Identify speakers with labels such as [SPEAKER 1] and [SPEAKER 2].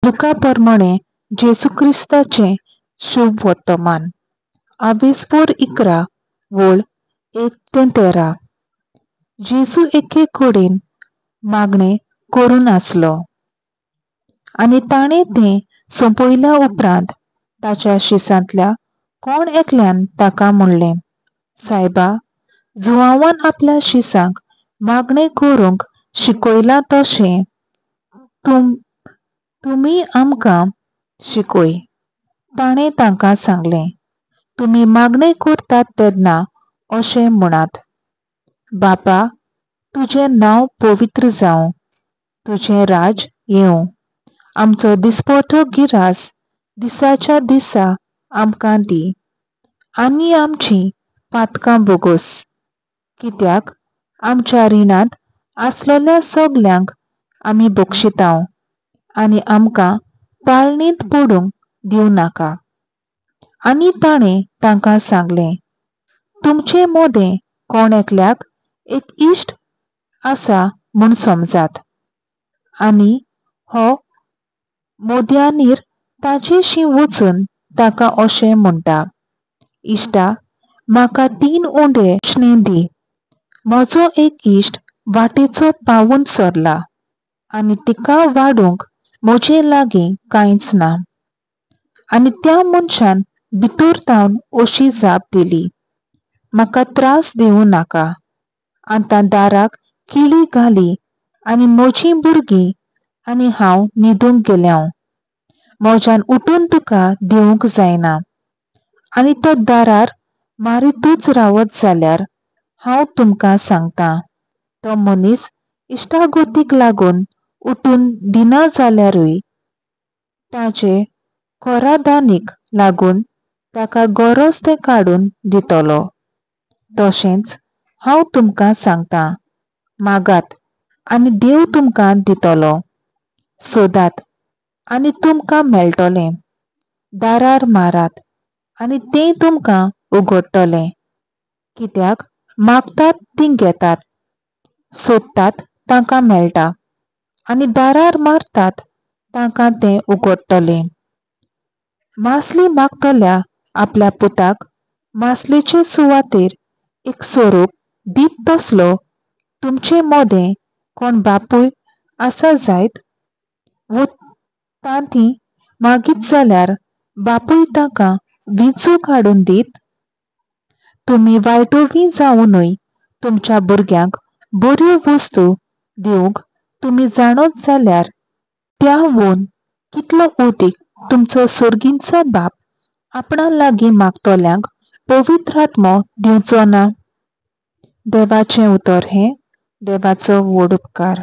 [SPEAKER 1] तुका प्रमाणे जेसू क्रिस्ताचे शुभ वर्तमान 11 वोळ 1-13. जेसू एके कडेन मागणे करून आसलो आनी ताणें तें सोंपयल्या उपरांत ताच्या शिसांतल्या कोण एकल्यान ताका म्हणलें, सायबा, जुआवान आपल्या शिसांक मागणें करूंक शिकयलां तशें तुमी आमकां शिकय. ताणें तांकां सांगलें, तुमी मागणें करतात तेन्ना अशें म्हणात, बापा, तुजें नांव पवित्र जावं, तुजें राज येवं, आमचो दिसपट्टो गिरास दिसाच्या दिसा आमकां दी, आनी आमचीं पातकां बोगोस, कित्याक आमच्या रिणांत आसलेल्या सगल्यांक आमी बक्षितांव, आनी आमकां पाळणींत पडूंक दिवं नाका. आनी ताणें तांकां सांगलें, तुमचे मोदें कोण एकल्याक एक इश्ट आसा म्हूण समजात, आनी हो मोद्यांनीर ताजेशीं वचून ताका अशें म्हणटा, इश्टा, म्हाका 3 उंडे उश्णें दी. म्हजो एक इश्ट वाटेचो पावून सरला, आनी तिका वाडूंक म्हजे लागीं कांयच ना. आनी त्या मनशान भितर तावन अशी जाप दिली, म्हाका त्रास दिवं नाका. आतां दाराक किळी घाली आनी म्हजीं भुरगीं आनी हांव न्हिदूंक गेल्यां. म्हज्यान उठून तुका दिवंक जायना. आनी तो दारार मारीतूच रावत जाल्यार हांव तुमकां सांगतां, तो मनीस इश्टागतीक लागून उठून दिना जाल्यारूय ताचे करादानीक लागून ताका गरज तें काडून दितलो. तशेंच हांव तुमकां सांगतां, मागात आनी देव तुमकां दितलो, सोदात आनी तुमकां मेळटलें, दारार मारात आनी तें तुमकां उगडटलें. कित्याक मागतात तीं घेतात, सोदतात तांकां मेळटा, आनी दारार मारतात तांकां तें उगडटलें. मासली मागतल्या आपल्या पुताक मासलेचे सुवातेर एक सोरूप दीत तसलो तुमचे मोदें कोण बापूय आसा जायत, वो तांतीं मागीत जाल्यार बापूय ताका विंचूक हाडून दीत. तुमी वायटोवी जावनूय तुमच्या भुरग्यांक बऱ्यो वस्तू दिवंक तुमी जाणत जाल्यार त्या वोन कितलो उदीक तुमचो सुर्गींचो बाप आपणा लागीं मागतल्यांक पवित्र आत्मो दिवचो ना. देवाचें उतर हें देवाचो व्हड उपकार.